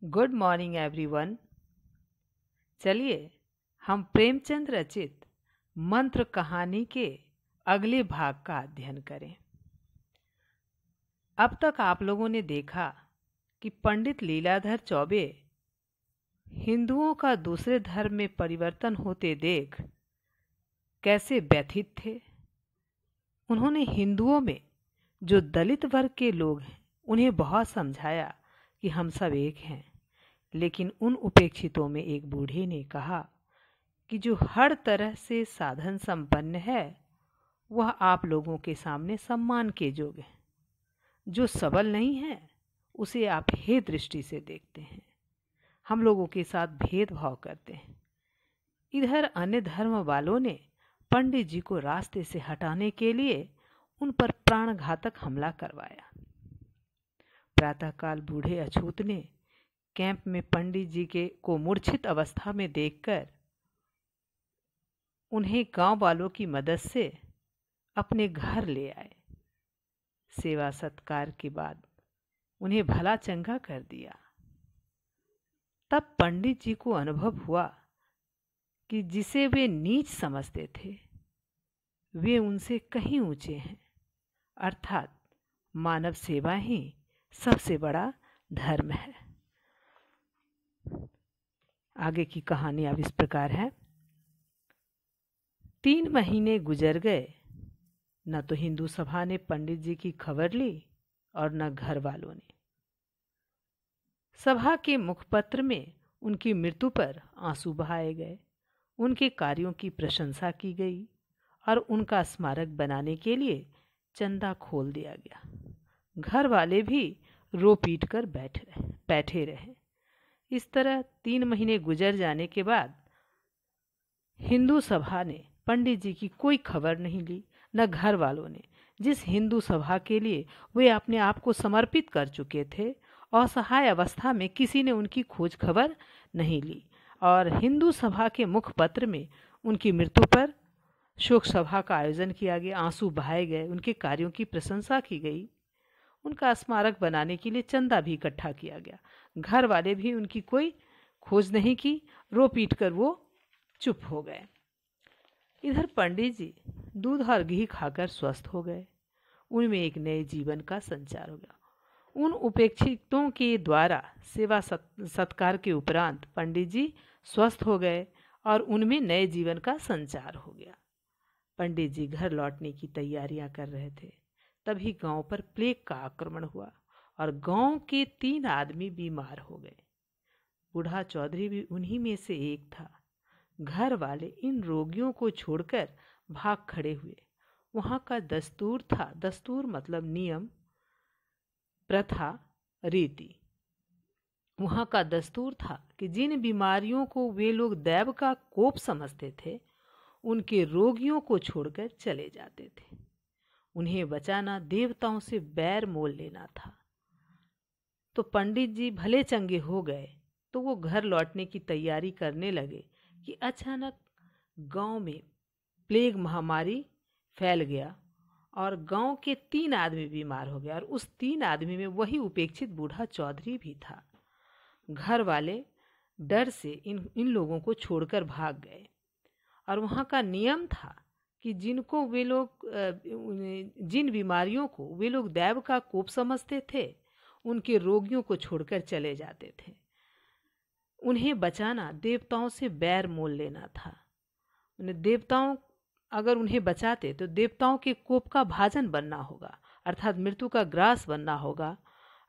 Good morning everyone. चलिए हम प्रेमचंद रचित मंत्र कहानी के अगले भाग का अध्ययन करें। अब तक आप लोगों ने देखा कि पंडित लीलाधर चौबे हिंदुओं का दूसरे धर्म में परिवर्तन होते देख कैसे व्यथित थे। उन्होंने हिंदुओं में जो दलित वर्ग के लोग हैं उन्हें बहुत समझाया कि हम सब एक हैं, लेकिन उन उपेक्षितों में एक बूढ़े ने कहा कि जो हर तरह से साधन संपन्न है वह आप लोगों के सामने सम्मान के योग्य है। जो सबल नहीं है उसे आप हे दृष्टि से देखते हैं, हम लोगों के साथ भेदभाव करते हैं। इधर अन्य धर्म वालों ने पंडित जी को रास्ते से हटाने के लिए उन पर प्राणघातक हमला करवाया। प्रातःकाल बूढ़े अछूत ने कैंप में पंडित जी के को मूर्छित अवस्था में देखकर उन्हें गांव वालों की मदद से अपने घर ले आए। सेवा सत्कार के बाद उन्हें भला चंगा कर दिया। तब पंडित जी को अनुभव हुआ कि जिसे वे नीच समझते थे वे उनसे कहीं ऊंचे हैं, अर्थात मानव सेवा ही सबसे बड़ा धर्म है। आगे की कहानी अब इस प्रकार है। 3 महीने गुजर गए, न तो हिंदू सभा ने पंडित जी की खबर ली और न घर वालों ने। सभा के मुखपत्र में उनकी मृत्यु पर आंसू बहाए गए, उनके कार्यों की प्रशंसा की गई और उनका स्मारक बनाने के लिए चंदा खोल दिया गया। घर वाले भी रो पीट कर बैठे रहे। इस तरह 3 महीने गुजर जाने के बाद हिंदू सभा ने पंडित जी की कोई खबर नहीं ली, न घर वालों ने। जिस हिंदू सभा के लिए वे अपने आप को समर्पित कर चुके थे, असहाय अवस्था में किसी ने उनकी खोज खबर नहीं ली। और हिंदू सभा के मुखपत्र में उनकी मृत्यु पर शोक सभा का आयोजन किया गया, आंसू बहाए गए, उनके कार्यों की प्रशंसा की गई, उनका स्मारक बनाने के लिए चंदा भी इकट्ठा किया गया। घर वाले भी उनकी कोई खोज नहीं की, रो पीट कर वो चुप हो गए। इधर पंडित जी दूध और घी खाकर स्वस्थ हो गए, उनमें एक नए जीवन का संचार हो गया। उन उपेक्षितों के द्वारा सेवा सत्कार के उपरांत पंडित जी स्वस्थ हो गए और उनमें नए जीवन का संचार हो गया। पंडित जी घर लौटने की तैयारियां कर रहे थे, तभी गांव पर प्लेग का आक्रमण हुआ और गांव के 3 आदमी बीमार हो गए। बूढ़ा चौधरी भी उन्हीं में से एक था। घर वाले इन रोगियों को छोड़कर भाग खड़े हुए। वहां का दस्तूर था, दस्तूर मतलब नियम, प्रथा, रीति। वहां का दस्तूर था कि जिन बीमारियों को वे लोग दैव का कोप समझते थे उनके रोगियों को छोड़कर चले जाते थे। उन्हें बचाना देवताओं से बैर मोल लेना था। तो पंडित जी भले चंगे हो गए तो वो घर लौटने की तैयारी करने लगे कि अचानक गांव में प्लेग महामारी फैल गया और गांव के 3 आदमी बीमार हो गए और उस 3 आदमी में वही उपेक्षित बूढ़ा चौधरी भी था। घर वाले डर से इन लोगों को छोड़कर भाग गए और वहाँ का नियम था कि जिनको वे लोग जिन बीमारियों को वे लोग दैव का कोप समझते थे उनके रोगियों को छोड़कर चले जाते थे। उन्हें बचाना देवताओं से बैर मोल लेना था। उन्हें देवताओं अगर उन्हें बचाते तो देवताओं के कोप का भाजन बनना होगा, अर्थात मृत्यु का ग्रास बनना होगा।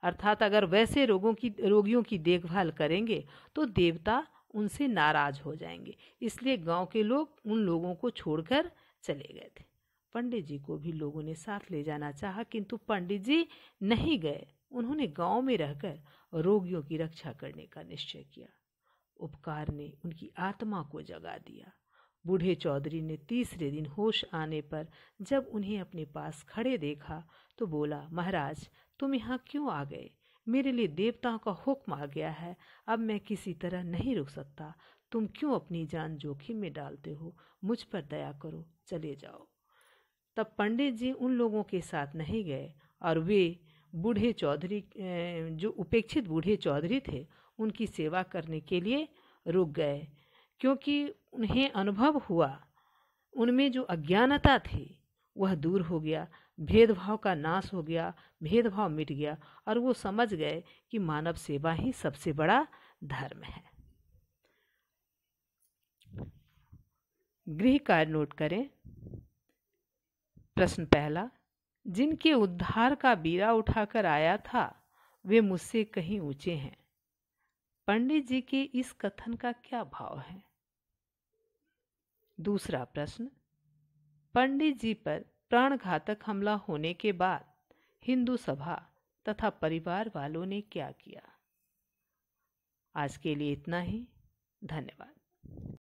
अर्थात अगर वैसे रोगियों की देखभाल करेंगे तो देवता उनसे नाराज हो जाएंगे। इसलिए गांव के लोग उन लोगों को छोड़कर चले गए थे। पंडित जी को भी लोगों ने साथ ले जाना चाहा, किंतु पंडित जी नहीं गए। उन्होंने गांव में रहकर रोगियों की रक्षा करने का निश्चय किया। उपकार ने उनकी आत्मा को जगा दिया। बूढ़े चौधरी ने तीसरे दिन होश आने पर जब उन्हें अपने पास खड़े देखा तो बोला, महाराज तुम यहाँ क्यों आ गए? मेरे लिए देवताओं का हुक्म आ गया है, अब मैं किसी तरह नहीं रुक सकता। तुम क्यों अपनी जान जोखिम में डालते हो? मुझ पर दया करो, चले जाओ। तब पंडित जी उन लोगों के साथ नहीं गए और वे बूढ़े चौधरी जो उपेक्षित बूढ़े चौधरी थे उनकी सेवा करने के लिए रुक गए, क्योंकि उन्हें अनुभव हुआ उनमें जो अज्ञानता थी वह दूर हो गया, भेदभाव का नाश हो गया, भेदभाव मिट गया और वो समझ गए कि मानव सेवा ही सबसे बड़ा धर्म है। गृह कार्य नोट करें। प्रश्न पहला, जिनके उद्धार का बीड़ा उठाकर आया था वे मुझसे कहीं ऊंचे हैं। पंडित जी के इस कथन का क्या भाव है? दूसरा प्रश्न, पंडित जी पर प्राणघातक हमला होने के बाद हिंदू सभा तथा परिवार वालों ने क्या किया? आज के लिए इतना ही। धन्यवाद।